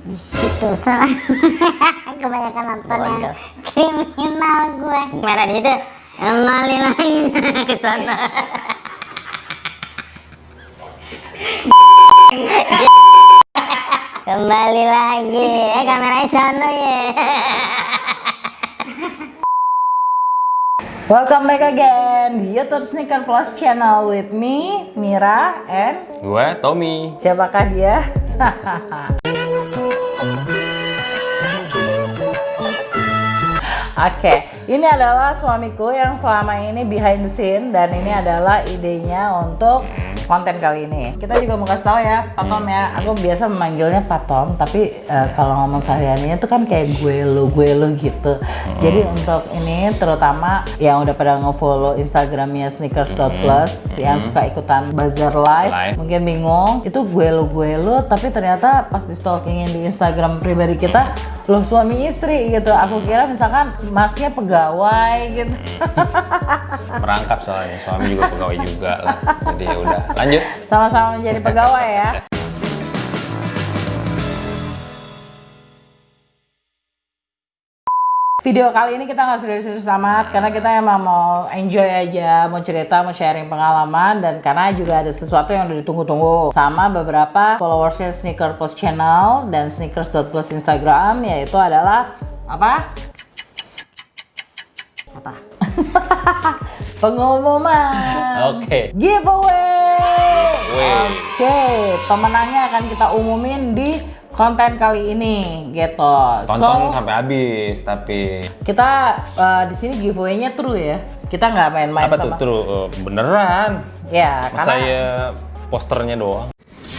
di situ sama kebanyakan nonton yang kriminal gue. Merah di situ kembali lagi ke sana. Kembali lagi kameranya sana ya. Welcome back again di YouTube Sneaker Plus channel with me, Mira, and gue Tommy. siapakah dia? Oke, ini adalah suamiku yang selama ini behind the scene dan ini adalah idenya untuk konten kali ini. Kita juga mau kasih tahu ya, Pak Tom ya. Aku biasa memanggilnya Pak Tom, tapi kalau ngomong sehariannya itu kan kayak gue lo gitu. Jadi untuk ini terutama yang udah pada nge-follow Instagramnya sneakers.plus yang suka ikutan bazar live, mungkin bingung itu gue lo, tapi ternyata pas di stalkingin di Instagram pribadi kita, loh suami istri gitu. Aku kira misalkan masnya pegawai gitu. Merangkap soalnya, suami juga pegawai juga lah. Jadi ya udah, lanjut. Sama-sama menjadi pegawai ya. Video kali ini kita nggak serius-serius amat karena kita emang mau enjoy aja, mau cerita, mau sharing pengalaman, dan karena juga ada sesuatu yang udah ditunggu-tunggu sama beberapa followersnya Sneaker Plus channel dan sneakers.plus Instagram, yaitu adalah apa? Pengumuman. Oke. Giveaway. Wih. Oke, pemenangnya akan kita umumin di konten kali ini gitu. Tonton sampai habis, tapi kita di sini giveaway-nya true ya. Kita nggak main-main apa sama. tuh true? Beneran? Ya, Masa karena ya posternya doang?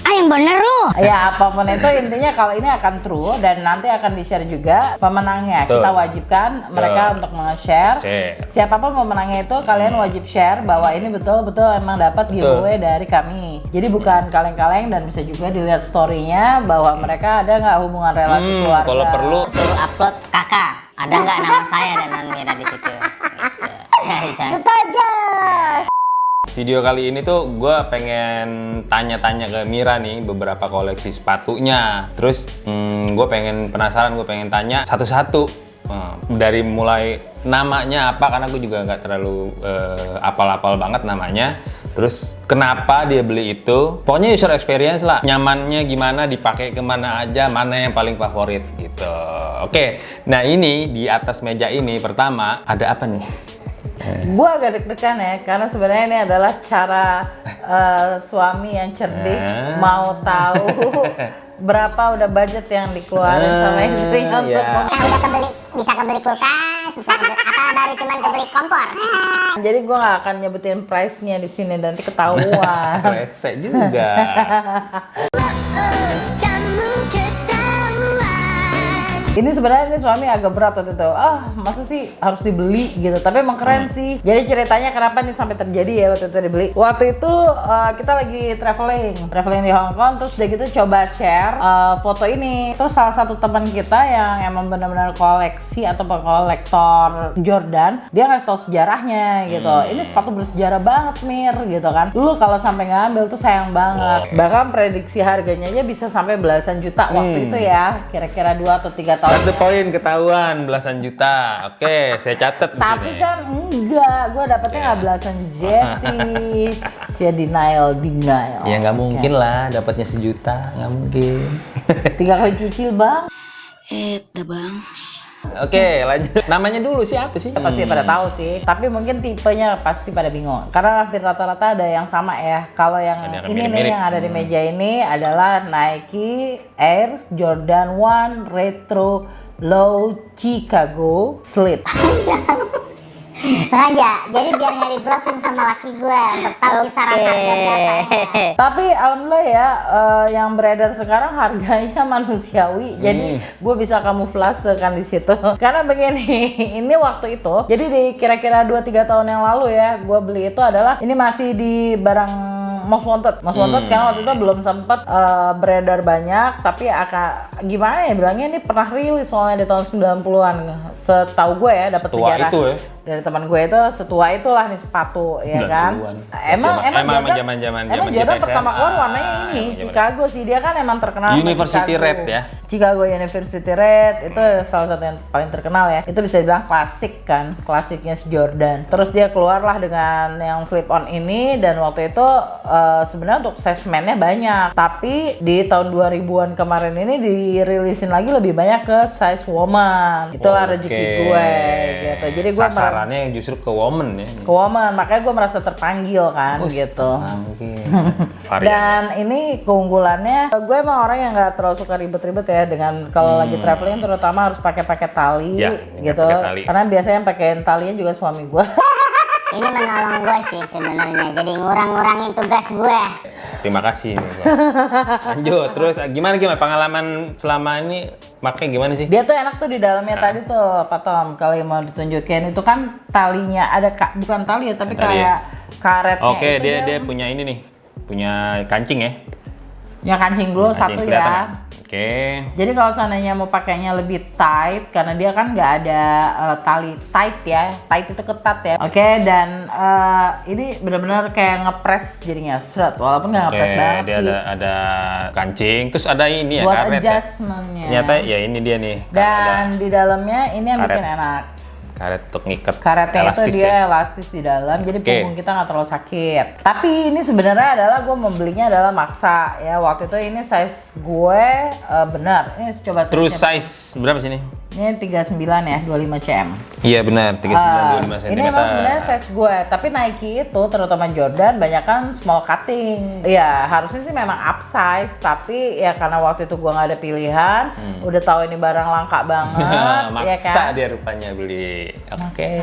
Yang bener lu. ya apapun itu intinya kalau ini akan true dan nanti akan di-share juga pemenangnya. Betul. Kita wajibkan mereka untuk nge-share. Siapapun pemenangnya itu kalian wajib share bahwa ini betul-betul emang dapat giveaway dari kami. Jadi bukan kaleng-kaleng, dan bisa juga dilihat story-nya bahwa mereka ada nggak hubungan relasi keluarga. Kalau perlu Suruh upload kakak. Ada nggak nama saya dan non Mira di situ? Gitu. Setuju. video kali ini tuh gue pengen tanya-tanya ke Mira nih beberapa koleksi sepatunya. Terus gue pengen penasaran, gue pengen tanya satu-satu. Dari mulai namanya apa, karena gue juga nggak terlalu apal-apal banget namanya. Terus kenapa dia beli itu? Pokoknya user experience lah. Nyamannya gimana, dipakai kemana aja, mana yang paling favorit gitu. Oke, nah ini di atas meja ini pertama ada apa nih? Gue agak deg-degan ya, karena sebenarnya ini adalah cara suami yang cerdik mau tahu berapa udah budget yang dikeluarin sama istrinya untuk Udah kebeli, bisa kebeli kulkas, bisa kebeli, apa baru cuman kebeli kompor. Jadi gue nggak akan nyebutin price-nya di sini, nanti ketahuan. Rese juga. Ini sebenarnya ini suami agak berat waktu itu. Masa sih harus dibeli gitu. Tapi emang keren sih. Jadi ceritanya kenapa nih sampai terjadi ya waktu itu dibeli. Waktu itu kita lagi traveling di Hong Kong, terus udah gitu coba share foto ini. Terus salah satu teman kita yang emang benar-benar koleksi atau kolektor Jordan, dia ngasih tahu sejarahnya gitu. Ini sepatu bersejarah banget Mir gitu kan. Lu kalau sampai ngambil tuh sayang banget. Bahkan prediksi harganya aja bisa sampai belasan juta waktu itu ya. Kira-kira 2 atau 3 tahun. Satu poin ketahuan belasan juta. Oke, saya catat. Tapi kan enggak, gue dapetnya nggak belasan jet sih. Jadi denial. Ya nggak mungkin lah dapatnya sejuta, nggak mungkin. 3 kali cicil bang. Bang. Oke, lanjut. Namanya dulu siapa sih? Pasti pada tahu sih. Tapi mungkin tipenya pasti pada bingung. Karena hampir rata-rata ada yang sama ya. Kalau yang Ada yang ini mirip-mirip. nih yang ada di meja ini adalah Nike Air Jordan 1 Retro Low Chicago Slip. Sengaja, jadi biar nyari browsing sama laki gue untuk tahu kisaran harga berapa. Tapi alhamdulillah ya, yang beredar sekarang harganya manusiawi. Jadi gue bisa kamuflase kan di situ. Karena begini, ini waktu itu, jadi di kira-kira 2-3 tahun yang lalu ya, gue beli itu adalah ini masih di barang Most Wanted karena waktu itu belum sempet beredar banyak, tapi gimana ya bilangnya, ini pernah rilis soalnya di tahun 90-an. Setahu gue ya, dapat sejarah itu ya. dari teman gue itu, setua itulah nih sepatu ya kan. Emang Jordan pertama keluar warnanya ini Chicago sih, dia kan emang terkenal University Red ya. Chicago University Red itu salah satu yang paling terkenal ya. Itu bisa dibilang klasik kan, klasiknya si Jordan. Terus dia keluarlah dengan yang slip on ini, dan waktu itu sebenarnya untuk size man-nya banyak. Tapi di tahun 2000-an kemarin ini dirilisin lagi lebih banyak ke size woman. Itulah rezeki gue gitu. Jadi gue sasarannya justru ke woman ya. Ke woman, makanya gue merasa terpanggil kan gitu. Dan ini keunggulannya, gue emang orang yang nggak terlalu suka ribet-ribet ya dengan kalau lagi traveling, terutama harus pakai tali ya, gitu. Tali. Karena biasanya yang pakein talinya juga suami gue. Ini menolong gue sih sebenarnya, jadi ngurang-ngurangin tugas gue. Terima kasih. Lanjut, terus gimana pengalaman selama ini makanya gimana sih? Dia tuh enak tuh di dalamnya tadi tuh, Pak Tom. Kalau mau ditunjukin itu kan talinya ada bukan tali ya, tapi kayak karetnya. Oke, dia punya ini nih, punya kancing ya. Ya kancing dulu satu ya. Oke. Jadi kalau seandainya mau pakainya lebih tight, karena dia kan nggak ada tali tight ya, tight itu ketat ya. Oke, dan ini benar-benar kayak ngepres jadinya, seret, walaupun nggak ngepres banget dia sih. ada kancing, terus ada ini ya buat karet adjustment-nya. Ternyata ya ini dia nih. Dan di dalamnya ini yang bikin enak. Karet untuk ngikat. Karetnya elastis itu dia ya? elastis di dalam, jadi punggung kita nggak terlalu sakit. Tapi ini sebenarnya adalah gue membelinya adalah maksa ya. Waktu itu ini size gue benar. Ini coba Terus size berapa sih ini? Ini 39 ya, 25 cm. Iya benar, 39 25 cm. Ini emang sebenarnya size gue, tapi Nike itu terutama Jordan banyak kan small cutting. Iya, harusnya sih memang upsize, tapi ya karena waktu itu gue nggak ada pilihan, udah tahu ini barang langka banget, maksa ya kan? dia rupanya beli. Oke.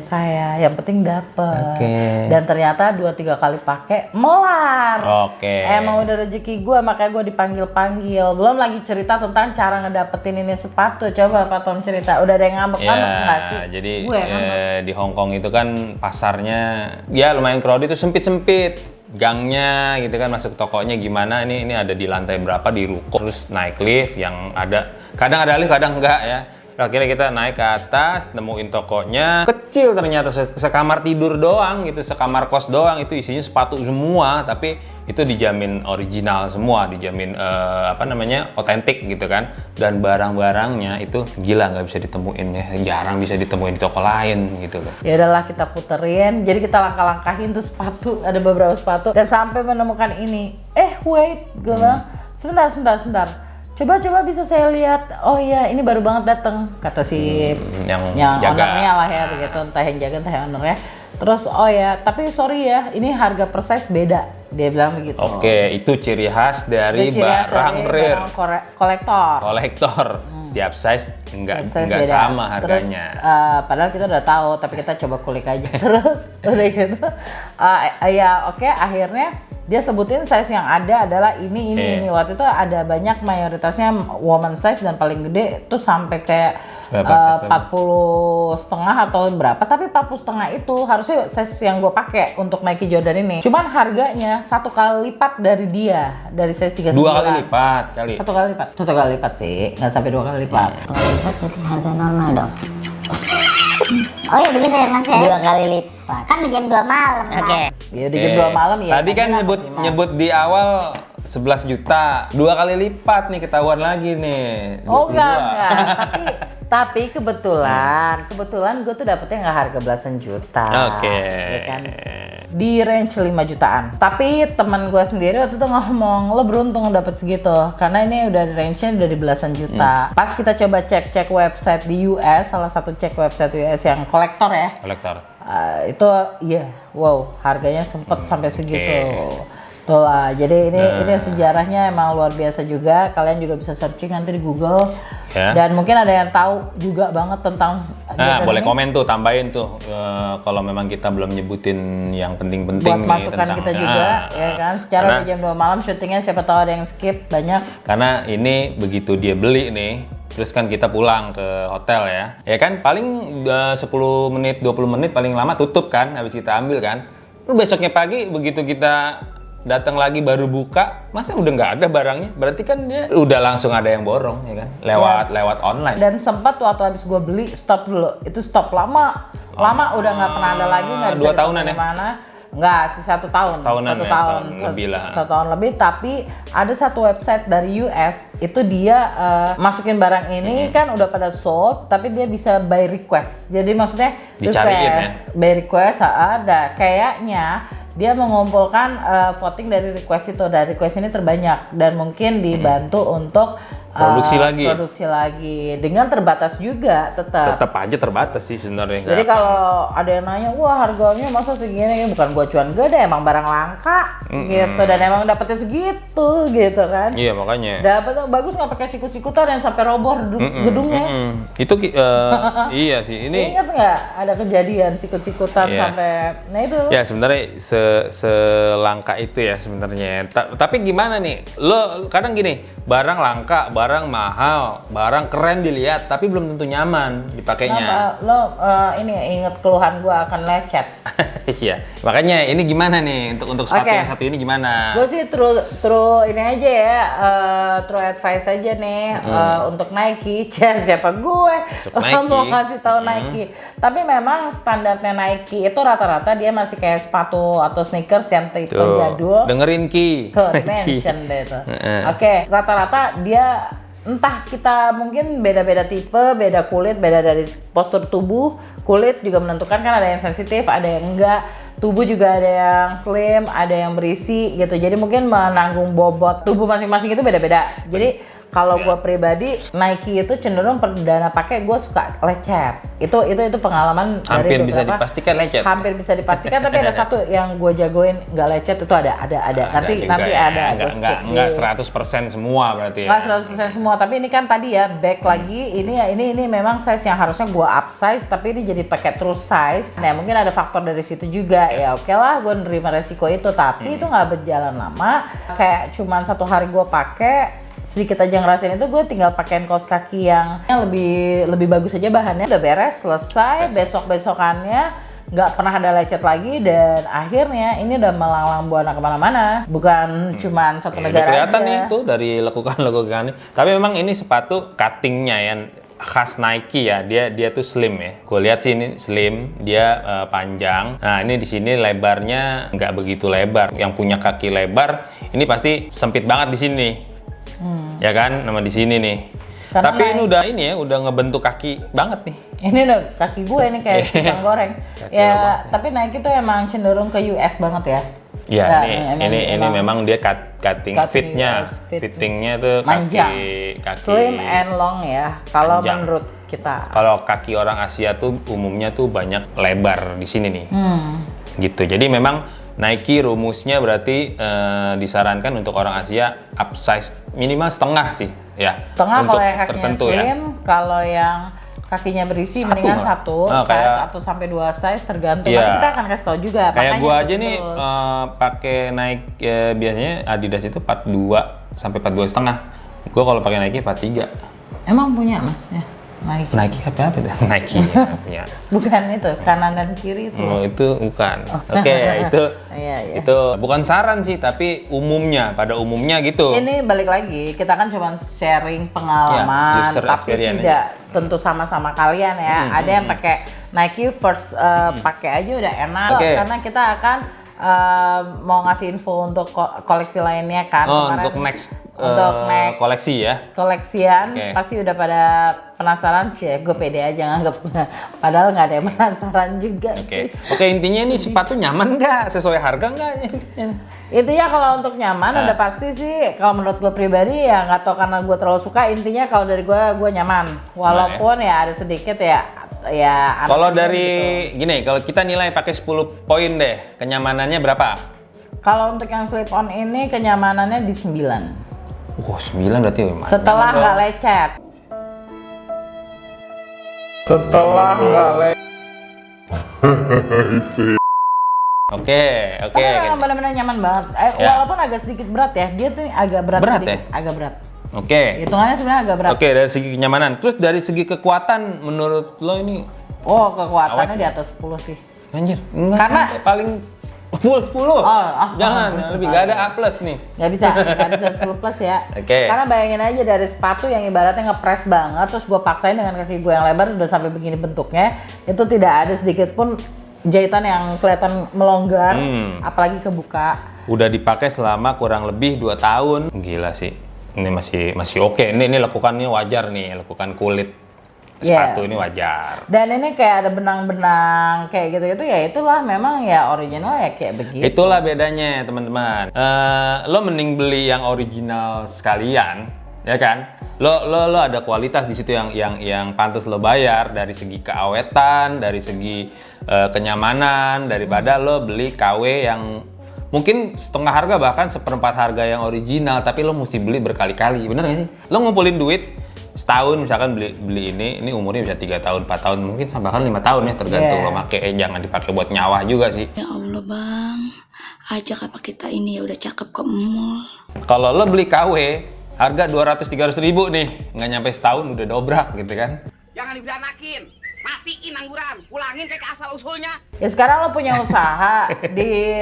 Saya, yang penting dapet. Oke. Dan ternyata 2-3 kali pakai melar. Oke. Emang udah rezeki gue, makanya gue dipanggil-panggil. Belum lagi cerita tentang cara ngedapetin ini sepatu. Coba Pak Tom cerita, udah ada yang ngambek-ngambek nggak sih? Jadi gue di Hong Kong itu kan pasarnya ya lumayan crowded, itu sempit-sempit gangnya gitu kan, masuk tokonya gimana, ini ada di lantai berapa di ruko, terus naik lift yang ada, kadang ada lift kadang enggak ya. Akhirnya kita naik ke atas, nemuin tokonya, kecil ternyata, sekamar tidur doang gitu, sekamar kos doang, itu isinya sepatu semua, tapi itu dijamin original semua, dijamin otentik gitu kan. Dan barang-barangnya itu gila, nggak bisa ditemuin ya, jarang bisa ditemuin di toko lain gitu loh. Ya udahlah, kita puterin, jadi kita langkah-langkahin tuh sepatu, ada beberapa sepatu, dan sampai menemukan ini. Wait, gue bilang, sebentar. Coba bisa saya lihat. Oh iya, ini baru banget datang, kata si yang ownernya lah ya, begitu, entah yang jaga entah yang ownernya. Terus oh ya, tapi sorry ya, ini harga per size beda, dia bilang begitu. Oke, itu ciri khas dari barang rare, kolektor. Setiap size enggak sama harganya. Terus, padahal kita udah tahu, tapi kita coba kulik aja. Terus udah gitu, akhirnya dia sebutin size yang ada adalah ini. Waktu itu ada banyak, mayoritasnya woman size, dan paling gede tuh sampai kayak 40 setengah atau berapa. Tapi 40 setengah itu harusnya size yang gue pakai untuk Nike Jordan ini. Cuman harganya 1 kali lipat dari dia, dari size 39. 2 kali lipat kali. 1 kali lipat. 1 kali lipat sih, nggak sampai 2 kali lipat. 1 kali lipat berarti harga normal dong. Oh iya begitu ya Mas ya? 2 kali lipat. Kan di jam 2 malam. Oke. Ya di jam 2 malam ya. Tadi kan nyebut di awal 11 juta. 2 kali lipat nih, ketahuan lagi nih. Oh enggak. Tapi kebetulan gue tuh dapetnya nggak harga belasan juta. Oke. Ya kan? Di range 5 jutaan. Tapi teman gue sendiri waktu itu ngomong, lo beruntung dapet segitu, karena ini udah range-nya udah di belasan juta. Pas kita coba cek website di US, salah satu cek website US yang kolektor ya. Kolektor. Itu wow, harganya sempet sampai segitu. Tuh lah, jadi ini sejarahnya emang luar biasa juga. Kalian juga bisa searching nanti di Google. Ya. Dan mungkin ada yang tahu juga banget tentang. Boleh ini. Komen tuh, tambahin tuh kalau memang kita belum nyebutin yang penting-penting. Buat masukan kita juga, ya kan. Secara di jam 2 malam syutingnya, siapa tahu ada yang skip banyak. Karena ini begitu dia beli nih, terus kan kita pulang ke hotel ya. Ya kan paling 10 menit, 20 menit paling lama tutup kan, habis kita ambil kan. Besoknya pagi begitu kita datang lagi baru buka, masa udah nggak ada barangnya? Berarti kan dia udah langsung ada yang borong ya kan? Lewat online. Dan sempat waktu habis gue beli stop dulu, itu stop lama udah nggak pernah ada lagi, nggak bisa 2 tahunan ya? mana. Nggak sih, 1 tahun. Setahunan ya, 1 tahun lebih lah. 1 tahun lebih, tapi ada satu website dari US itu dia masukin barang ini kan udah pada sold, tapi dia bisa by request. Jadi maksudnya Dicariin request, by request ada kayaknya dia mengumpulkan voting dari request itu, dari request ini terbanyak dan mungkin dibantu untuk produksi lagi dengan terbatas juga Tetap aja terbatas sih sebenarnya. Jadi kalau ada yang nanya, wah harganya masa segini, bukan gua cuan gede, emang barang langka gitu, dan emang dapetnya segitu gitu kan. Iya makanya. Dapet bagus nggak pakai sikut-sikutan yang sampai roboh gedungnya. Itu iya sih ini. Ingat nggak ada kejadian sikut-sikutan sampai, nah itu. Ya sebenarnya selangka itu ya sebenarnya. Tapi gimana nih? Lo kadang gini, barang langka, barang mahal, barang keren dilihat, tapi belum tentu nyaman dipakainya. Kenapa? Lo ini inget keluhan gua akan lecet. Iya, makanya ini gimana nih untuk sepatu yang satu ini gimana? Gue sih true ini aja ya, true advice aja nih untuk Nike. Siapa gue mau kasih tahu Nike. Tapi memang standarnya Nike itu rata-rata dia masih kayak sepatu atau sneakers yang tipe jadul. Dengerin Ki. Mention deh itu. Oke, rata-rata dia entah kita mungkin beda-beda tipe, beda kulit, beda dari postur tubuh, kulit juga menentukan kan, ada yang sensitif, ada yang enggak, tubuh juga ada yang slim, ada yang berisi gitu. Jadi mungkin menanggung bobot tubuh masing-masing itu beda-beda. Jadi kalau gue pribadi Nike itu cenderung perdana pakai gue suka lecet. Itu pengalaman hampir dari bisa dipastikan lecet. Hampir bisa dipastikan, tapi ada satu yang gue jagoin nggak lecet itu ada. Nanti ada. Enggak 100% semua berarti ya. Nggak 100% semua, tapi ini kan tadi ya back lagi ini memang size yang harusnya gue upsize, tapi ini jadi pakai true size. Nah mungkin ada faktor dari situ juga ya. Oke lah, gue nerima resiko itu, tapi itu nggak berjalan lama. Kayak cuman 1 hari gue pakai, sedikit aja ngerasain itu, gue tinggal pakein kaos kaki yang lebih bagus aja bahannya, udah beres, selesai, besokannya nggak pernah ada lecet lagi, dan akhirnya ini udah melanglang buana kemana-mana, bukan cuman satu negara kelihatan aja. nih tuh dari lekukan-lekukan. Tapi memang ini sepatu cuttingnya yang khas Nike ya, dia tuh slim ya. Gue lihat sih ini slim, dia panjang. Nah ini di sini lebarnya nggak begitu lebar. Yang punya kaki lebar ini pasti sempit banget di sini. Ya kan, nama di sini nih. Karena tapi ini udah ngebentuk kaki banget nih. Ini udah kaki gue ini kayak pisang goreng. Ya, tapi Nike tuh emang cenderung ke US banget ya. Ya, ini memang dia cutting fittingnya tuh kaki slim and long ya. Kalau menurut kita. Kalau kaki orang Asia tuh umumnya tuh banyak lebar di sini nih. Gitu. Jadi memang Nike rumusnya berarti disarankan untuk orang Asia upsize minimal setengah sih ya. Setengah untuk kalau yang kakinya tertentu slim, ya. Kalau yang kakinya berisi mendingan satu size, 1 sampai 2 size tergantung. Nanti kita akan kasih tau juga. Kayak gua aja nih pakai Nike biasanya Adidas itu 42 sampai 42 setengah. Gua kalau pakai Nike 43. Emang punya Mas ya? Nike apa dah? Nike ya, punya. Bukan itu, kanan dan kiri itu. Oh, itu bukan. Oke, itu itu bukan saran sih, tapi pada umumnya gitu. Ini balik lagi, kita kan cuma sharing pengalaman, tapi tidak tentu sama-sama kalian ya. Ada yang pakai Nike first pakai aja udah enak, karena kita akan mau ngasih info untuk koleksi lainnya kan. Untuk next koleksi ya. Koleksian pasti udah pada penasaran sih. Gue pede aja nganggep. Padahal nggak ada yang penasaran juga sih. Oke, intinya ini sepatu nyaman nggak? Sesuai harga nggak? Intinya kalau untuk nyaman udah pasti sih. Kalau menurut gue pribadi ya nggak tau karena gue terlalu suka. Intinya kalau dari gue nyaman. Walaupun ya ada sedikit ya. Kalau dari gini, kalau kita nilai pakai 10 poin deh, kenyamanannya berapa? Kalau untuk yang slip on ini kenyamanannya di 9. Wah, 9 berarti lumayan. Setelah nggak lecet. Oke. Benar-benar nyaman banget. Walaupun agak sedikit berat ya, dia tuh agak berat sedikit, agak berat. Oke. Hitungannya sebenarnya agak berat. Oke, dari segi kenyamanan. Terus dari segi kekuatan, menurut lo ini? Oh, kekuatannya di atas 10 sih. Anjir, karena paling Full 10. Oh. Jangan, lebih nggak ada A plus nih. Nggak bisa 10 plus ya. Oke. Karena bayangin aja dari sepatu yang ibaratnya ngepres banget, terus gue paksain dengan kaki gue yang lebar udah sampai begini bentuknya, itu tidak ada sedikit pun jahitan yang kelihatan melonggar, apalagi kebuka. Udah dipakai selama kurang lebih 2 tahun. Gila sih. Ini masih oke. Ini lekukannya wajar nih, lekukan kulit sepatu ini wajar. Dan ini kayak ada benang-benang kayak gitu-gitu ya, itulah memang ya original ya kayak begitu. Itulah bedanya teman-teman. Lo mending beli yang original sekalian, ya kan? Lo ada kualitas di situ yang pantas lo bayar dari segi keawetan, dari segi kenyamanan, daripada lo beli KW yang mungkin setengah harga bahkan seperempat harga yang original, tapi lo mesti beli berkali-kali. Bener gak sih? Lo ngumpulin duit setahun misalkan beli ini umurnya bisa 3 tahun, 4 tahun, mungkin bahkan 5 tahun ya, tergantung lo pakai. Jangan dipakai buat nyawah juga sih. Ya Allah bang, ajak apa kita ini ya udah cakep ke mall. Kalau lo beli KW harga 200-300 ribu nih, nggak nyampe setahun udah dobrak gitu kan. Jangan diberaнаkin, matiin angguran, pulangin kayak asal usulnya. Ya sekarang lo punya usaha di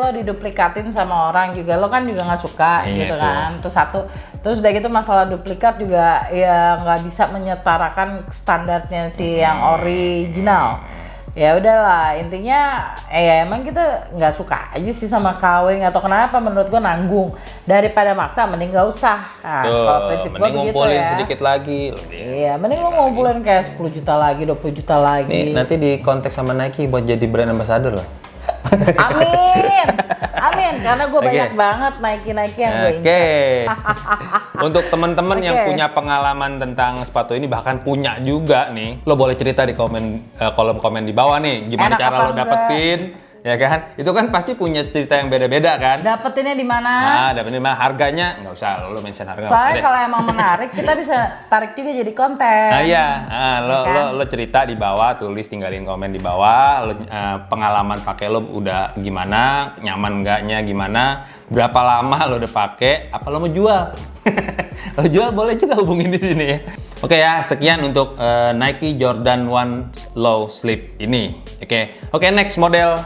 lo diduplikatin sama orang juga, lo kan juga nggak suka gitu kan. Terus udah gitu masalah duplikat juga ya nggak bisa menyetarakan standarnya si yang original. Ya udahlah, intinya ya emang kita nggak suka aja sih sama KW, atau kenapa, menurut gua nanggung daripada maksa, mending nggak usah. Nah, kalau prinsip gua mending begitu ngumpulin ya. sedikit lagi. Iya, mending lo ngumpulin kayak 10 juta lagi, 20 juta lagi. Nih, nanti di kontak sama Nike buat jadi brand ambassador lah. Amin, amin, karena gue banyak banget Nike yang gue Oke. Untuk teman-teman yang Oke. punya pengalaman tentang sepatu ini, bahkan punya juga nih, lo boleh cerita di kolom komen di bawah nih, gimana Enak cara apa lo dapetin, ya kan? Itu kan pasti punya cerita yang beda-beda kan? dapetinnya di mana? Nah, dapetin mana? Harganya nggak usah lo mention harga. nggak usah Soalnya deh. kalau emang menarik, kita bisa tarik juga jadi konten. Nah iya, Kan? lo cerita di bawah, tulis, tinggalin komen di bawah, pengalaman pakai lo udah gimana, nyaman nggaknya gimana, berapa lama lo udah pakai, apa lo mau jual? Lo jual boleh juga hubungin di sini ya. Oke ya, sekian untuk Nike Jordan 1 Low Slip ini. Oke, next model.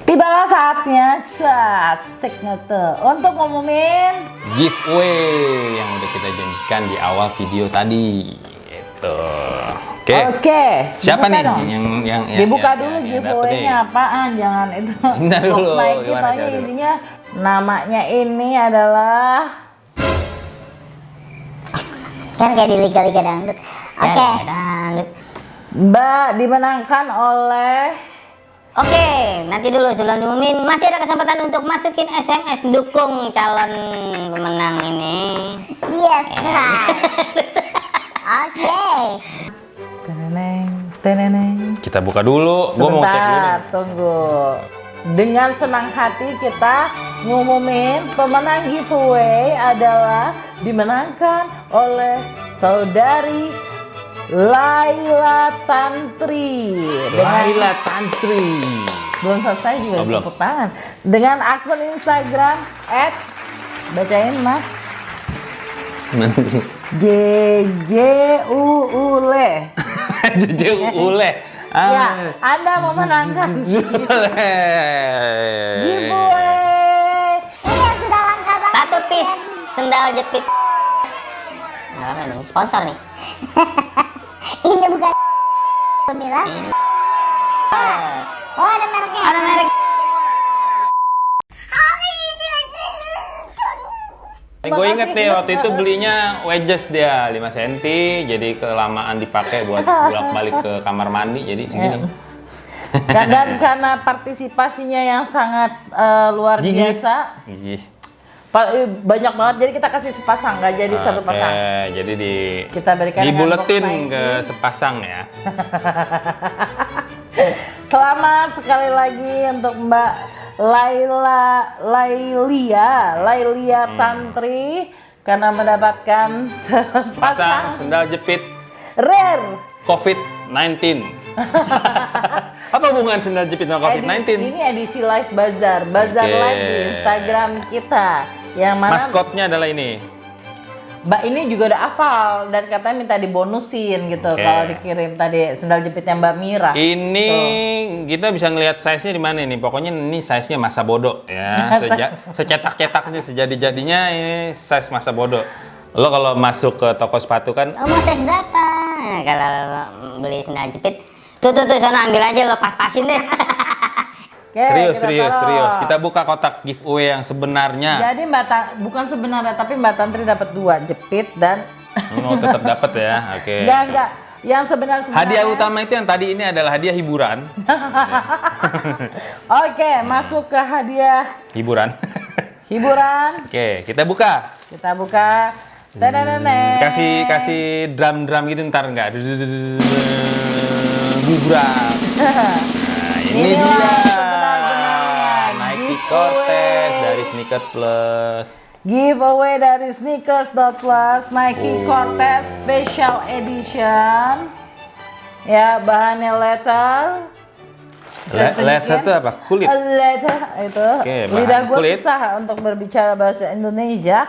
Tibalah saatnya, asiknya tuh, untuk ngumumin Giveaway yang udah kita janjikan di awal video tadi. Gitu. Oke. Siapa dibuka nih dong. yang Dibuka yang- dulu yang giveaway-nya dapet nih? apaan, jangan itu. Bentar dulu, Box Nike gimana taunya cara dulu? isinya namanya ini adalah Kan kayak di liga-liga dangdut. Oke. Dangdut. Mbak dimenangkan oleh Oke, nanti dulu sebelum diumumin masih ada kesempatan untuk masukin SMS dukung calon pemenang ini. Yes, Oke. teneneng. Kita buka dulu. Gua mau cek dulu. Sebentar, nih. tunggu. Dengan senang hati kita ngumumin pemenang giveaway adalah dimenangkan oleh saudari Laila Tantri. Laila Tantri. Belum selesai juga belum. tepuk tangan. Dengan akun Instagram bacain Mas Mana sih? JJUULE. Jujur ule. Ya, Anda memenangkan giveaway. Iya, sudah lengkap. Satu piece sendal jepit. Nggak apa nih, sponsor nih. Ini bukan bilang. Oh, ada mereknya. Ada merek. Gue inget nih waktu itu belinya wedges dia 5 cm, jadi kelamaan dipakai buat bolak-balik ke kamar mandi, jadi segini. Dan karena partisipasinya yang sangat luar Gigih. biasa, Gih. banyak banget, jadi kita kasih sepasang, nggak jadi satu Oke, pasang. jadi Kita berikan dengan dibuletin box Nike. ke sepasang ya. Selamat sekali lagi untuk Mbak Lailia Tantri karena mendapatkan Pasang sepasang sendal jepit rare COVID-19. Apa hubungan sendal jepit sama COVID-19? Ini edisi live bazar Oke. live di Instagram kita yang mana Maskotnya adalah ini. Mbak ini juga udah hafal dan katanya minta dibonusin gitu Oke. kalau dikirim tadi sendal jepitnya Mbak Mira. Ini kita bisa ngelihat size-nya di mana nih? Pokoknya ini size-nya masa bodoh ya. Secetak-cetaknya, sejadi-jadinya ini size masa bodoh. Lo kalau masuk ke toko sepatu kan Oh, mau size berapa? Nah, kalau beli sendal jepit, tuh, sana ambil aja, lo pas-pasin deh. Oke, serius, kita taruh. serius. Kita buka kotak giveaway yang sebenarnya. Jadi bukan sebenarnya tapi Mbak Tantri dapat 2 jepit dan Oh, tetap dapat ya. Oke. enggak. Yang sebenarnya Hadiah utama itu yang tadi ini adalah hadiah hiburan. Oke, masuk ke hadiah Hiburan. hiburan. Oke, kita buka. Kita buka. Tadadadadad. Kasih drum gitu ntar enggak? Hiburan. Nah, ini Inilah dia. sebenar-benarnya Nike giveaway. Cortez dari Sneaker Plus. Giveaway dari Sneakers.plus Nike Cortez Special Edition. Ya, bahannya leather. Saya Leather tunjukin. itu apa? Kulit. Leather itu. Oke, bahan Lidah gue kulit. susah untuk berbicara bahasa Indonesia.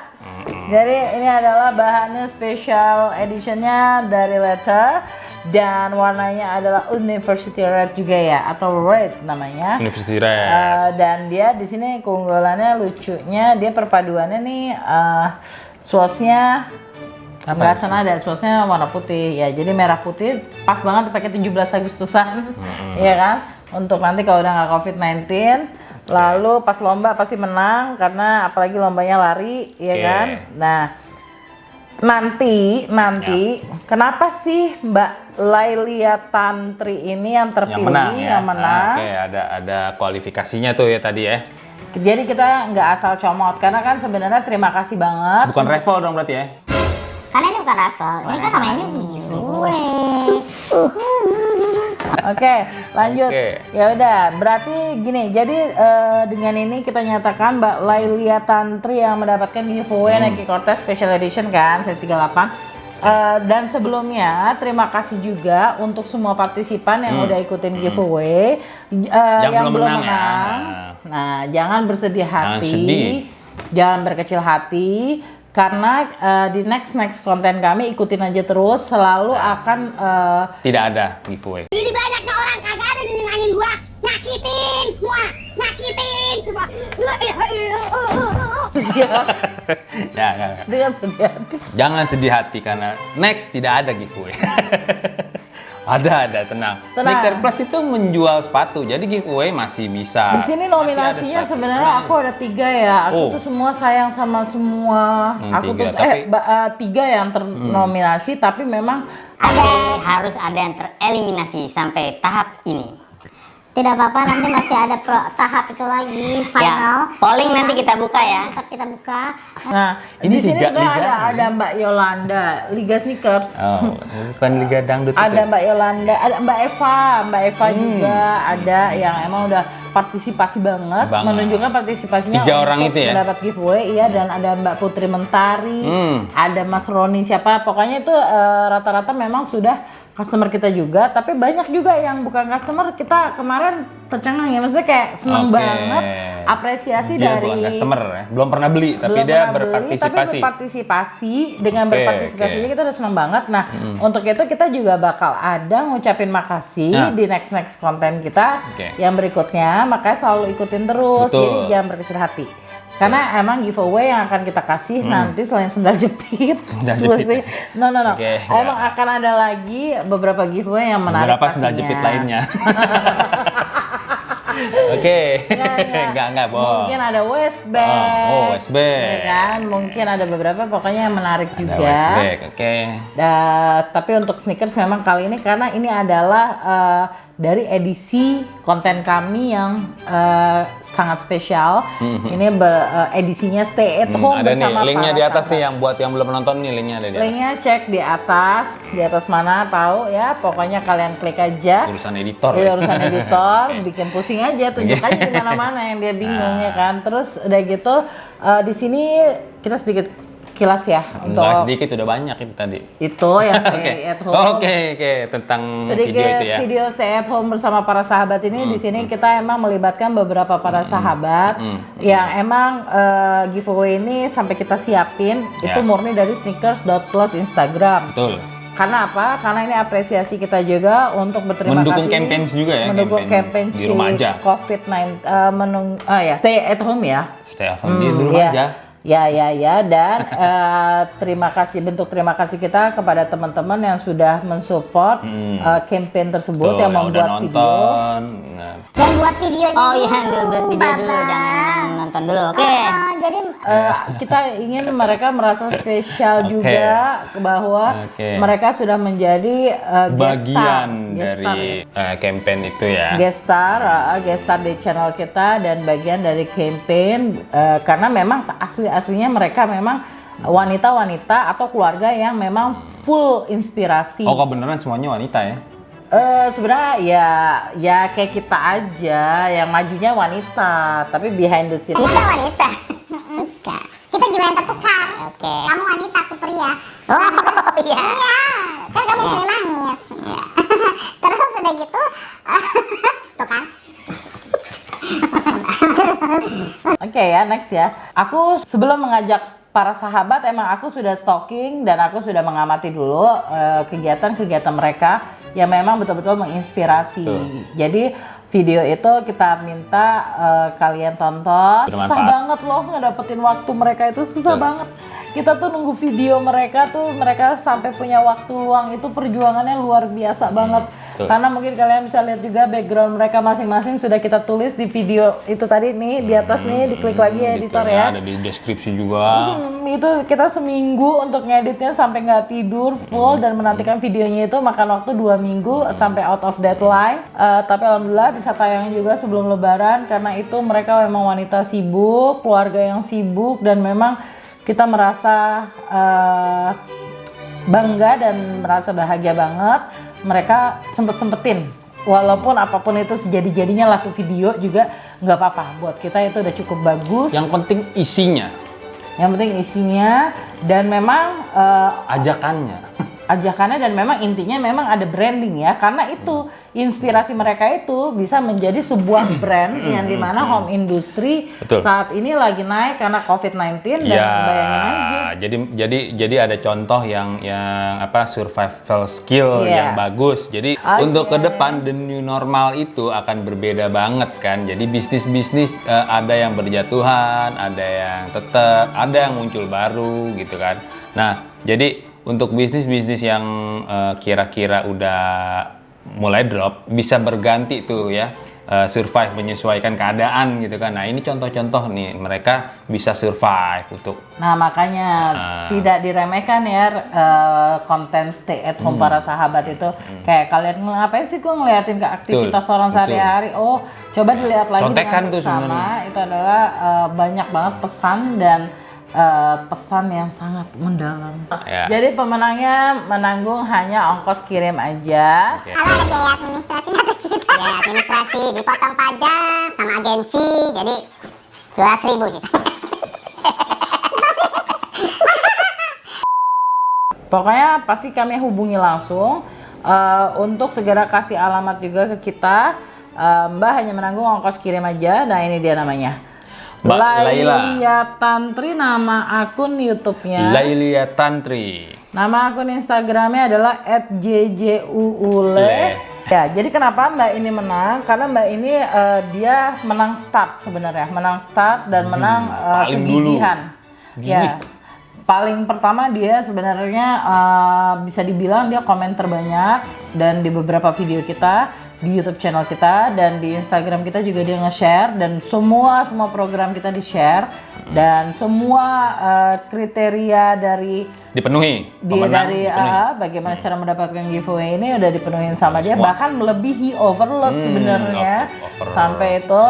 Jadi ini adalah bahannya special editionnya dari leather dan warnanya adalah University Red juga ya atau red namanya. University Red. Dan dia di sini keunggulannya lucunya dia perpaduannya nih swatchnya nggak senada, swatchnya warna putih ya, jadi merah putih pas banget dipakai 17 Agustusan ya kan, untuk nanti kalau udah nggak COVID-19 lalu pas lomba pasti menang karena apalagi lombanya lari ya Oke. kan. Nah nanti kenapa sih Mbak Lailia Tantri ini yang terpilih Yang menang ya. yang menang? Oke, ada kualifikasinya tuh ya tadi ya. Jadi kita nggak asal comot karena kan sebenarnya terima kasih banget. Bukan raffle dong berarti ya. Karena ini bukan raffle, ini kan namanya giveaway. Oke, lanjut. Oke. Ya udah, berarti gini. Jadi dengan ini kita nyatakan Mbak Lailia Tantri yang mendapatkan giveaway Nike Cortez Special Edition kan, sesi 38. Dan sebelumnya terima kasih juga untuk semua partisipan yang udah ikutin giveaway. Yang belum menang ya. menang. Nah, jangan bersedih Jangan hati. sedih. Jangan berkecil hati. Karena di next konten kami ikutin aja terus, selalu akan Tidak ada giveaway. Ini banyaknya orang kagak ada yang nyenangin gua. Nyakitin semua. Ya. dengan sedih hati. Jangan sedih hati karena next tidak ada giveaway. ada, tenang. Sneaker Plus itu menjual sepatu, jadi giveaway masih bisa. Di sini Masih ada nominasinya sepatu. sebenarnya aku ada 3 ya. Aku Oh. tuh semua sayang sama semua. Aku Tiga, tuh tapi- 3 yang ternominasi, tapi memang Harus ada yang tereliminasi sampai tahap ini. Tidak apa-apa, nanti masih ada tahap itu lagi, final. Ya, polling nanti kita buka ya. Tetap kita buka. nah Ini di sini liga sebenarnya apa ada Mbak Yolanda, Liga Sneakers. Oh, bukan Liga Dangdut itu. Ada Mbak Yolanda, ada Mbak Eva juga ada yang emang udah partisipasi banget. Menunjukkan partisipasinya 3 orang untuk itu ya? mendapat giveaway, iya. Dan ada Mbak Putri Mentari, ada Mas Roni siapa, pokoknya itu rata-rata memang sudah customer kita juga, tapi banyak juga yang bukan customer kita kemarin tercengang ya, maksudnya kayak seneng Oke. banget apresiasi Dia dari bukan customer ya. Belum pernah beli, tapi belum dia pernah beli, tapi berpartisipasi. berpartisipasi. Dengan Oke, berpartisipasinya oke. kita udah senang banget. Nah, untuk itu kita juga bakal ada ngucapin makasih Nah. di next konten kita Oke. yang berikutnya. Makanya selalu ikutin terus. Betul. Jadi jangan berkecil hati. Karena emang giveaway yang akan kita kasih nanti selain sendal jepit. Sendal jepit. No. Oke, Emang ya. akan ada lagi beberapa giveaway yang menarik Berapa sendal pastinya. jepit lainnya? Oke. Enggak, bohong. Mungkin ada waist bag. Oh, waist bag. Ya kan? Mungkin ada beberapa pokoknya yang menarik Ada juga. waist bag, oke. Tapi untuk sneakers memang kali ini karena ini adalah dari edisi konten kami yang sangat spesial. Ini edisinya stay at home Ada nih, bersama linknya para di atas sahabat. nih yang buat yang belum nonton nih, linknya ada di atas. Linknya cek di atas mana tahu ya. Pokoknya kalian klik aja. Urusan editor. Iya, urusan editor, bikin pusing aja, tunjuk aja di mana-mana yang dia bingung ya kan. Terus udah gitu di sini kita sedikit sekilas ya untuk Enggak sedikit, udah banyak itu tadi. itu yang stay at home. Oke, tentang Sedikit video itu ya. video stay at home bersama para sahabat ini di sini kita emang melibatkan beberapa para sahabat yang emang giveaway ini sampai kita siapin itu Ya. murni dari sneakers.plus Instagram. Betul. Karena apa? Karena ini apresiasi kita juga untuk berterima Mendukung kasih. campaign juga ya, Mendukung campaign campaign di rumah aja. COVID-19 stay at home ya. Stay at home di rumah Iya. aja. Ya dan bentuk terima kasih kita kepada teman-teman yang sudah mensupport campaign tersebut Tuh, yang udah membuat video. nonton. Nah, Yang buat video Oh iya, yang buat video dulu, jangan nonton dulu. Oke. Jadi kita ingin mereka merasa spesial Oke. juga bahwa Oke. mereka sudah menjadi bagian guest star dari campaign itu ya. guest star di channel kita dan bagian dari campaign karena memang aslinya mereka memang wanita-wanita atau keluarga yang memang full inspirasi. Oh, kok beneran semuanya wanita ya? Sebenarnya ya kayak kita aja yang majunya wanita tapi behind the scene. Kita wanita. Enggak. Kita juga yang tertukar. Oke. Kamu wanita, aku pria. Oh iya. Iya. Kan kamu sering nangis. Iya. Terus udah gitu, tuh kan. Oke ya, next ya. Aku sebelum mengajak para sahabat, emang aku sudah stalking dan aku sudah mengamati dulu kegiatan-kegiatan mereka yang memang betul-betul menginspirasi. Tuh. Jadi video itu kita minta kalian tonton. Bermanfaat. Susah banget loh ngedapetin waktu mereka itu susah Tuh. banget. Kita tuh nunggu video mereka tuh mereka sampai punya waktu luang itu perjuangannya luar biasa banget. Tuh. Karena mungkin kalian bisa lihat juga background mereka masing-masing sudah kita tulis di video itu tadi nih di atas nih diklik lagi ya editor Gitu ya. Ada di deskripsi juga. Itu kita seminggu untuk ngeditnya sampai nggak tidur full dan menantikan videonya itu makan waktu 2 minggu sampai out of deadline. Tapi alhamdulillah bisa tayang juga sebelum lebaran karena itu mereka memang wanita sibuk, keluarga yang sibuk dan memang kita merasa bangga dan merasa bahagia banget mereka sempet-sempetin walaupun apapun itu sejadi-jadinya lah tuh video juga nggak apa-apa buat kita itu udah cukup bagus. Yang penting isinya, Yang penting isinya dan memang ajakannya dan memang intinya memang ada branding ya karena itu inspirasi mereka itu bisa menjadi sebuah brand yang dimana home industry Betul. saat ini lagi naik karena COVID-19 dan bayangin aja. Jadi ada contoh yang apa survival skill Yes. yang bagus. Jadi Oke. untuk ke depan the new normal itu akan berbeda banget kan. Jadi bisnis ada yang berjatuhan, ada yang tetap, ada yang muncul baru gitu kan. Nah, jadi untuk bisnis-bisnis yang kira-kira udah mulai drop bisa berganti tuh ya. Survive menyesuaikan keadaan gitu kan. Nah ini contoh-contoh nih mereka bisa survive untuk. Nah makanya tidak diremehkan ya konten stay at home para sahabat itu kayak kalian ngapain sih gue ngeliatin ke aktivitas Betul, orang betul. sehari-hari. Oh coba dilihat lagi Contekan dengan tuh seksama. sebenarnya. Itu adalah banyak banget pesan dan pesan yang sangat mendalam. Ya. Jadi pemenangnya menanggung hanya ongkos kirim aja. Kalau ada biaya administrasi 1 juta. Biaya administrasi dipotong pajak sama agensi, jadi 200.000 sih. Pokoknya pasti kami hubungi langsung untuk segera kasih alamat juga ke kita. Mbak hanya menanggung ongkos kirim aja. Nah ini dia namanya. Mbak Laila. Lailia Tantri nama akun YouTube-nya. Lailia Tantri. Nama akun Instagramnya adalah @jjuule. Ya, jadi kenapa Mbak ini menang? Karena Mbak ini dia menang start sebenarnya, menang start dan menang paling dulu. kegigihan. Ya, paling pertama dia sebenarnya bisa dibilang dia komen terbanyak dan di beberapa video kita di YouTube channel kita dan di Instagram kita juga dia nge-share dan semua program kita di-share dan semua kriteria dari Dipenuhi. dia Pemenang dari dipenuhi. bagaimana cara mendapatkan giveaway ini udah dipenuhin sama dia Semua. bahkan melebihi overload sebenarnya over. sampai itu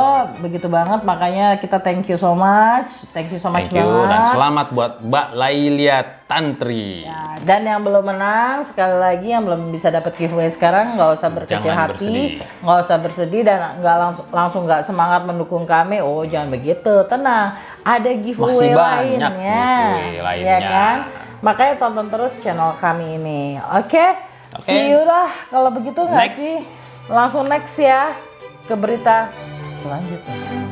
begitu banget makanya kita thank you so much Thank you banget. dan selamat buat Mbak Lailia Tantri. Ya, Dan yang belum menang, sekali lagi yang belum bisa dapat giveaway sekarang nggak usah berkecil Jangan hati, bersedih. nggak usah bersedih dan nggak langsung nggak semangat mendukung kami. Oh jangan begitu, tenang. Ada giveaway Masih banyak lainnya, giveaway lainnya. ya kan? Makanya tonton terus channel kami ini. Oke? See you lah. Kalau begitu nggak Next. sih? Langsung next ya ke berita selanjutnya.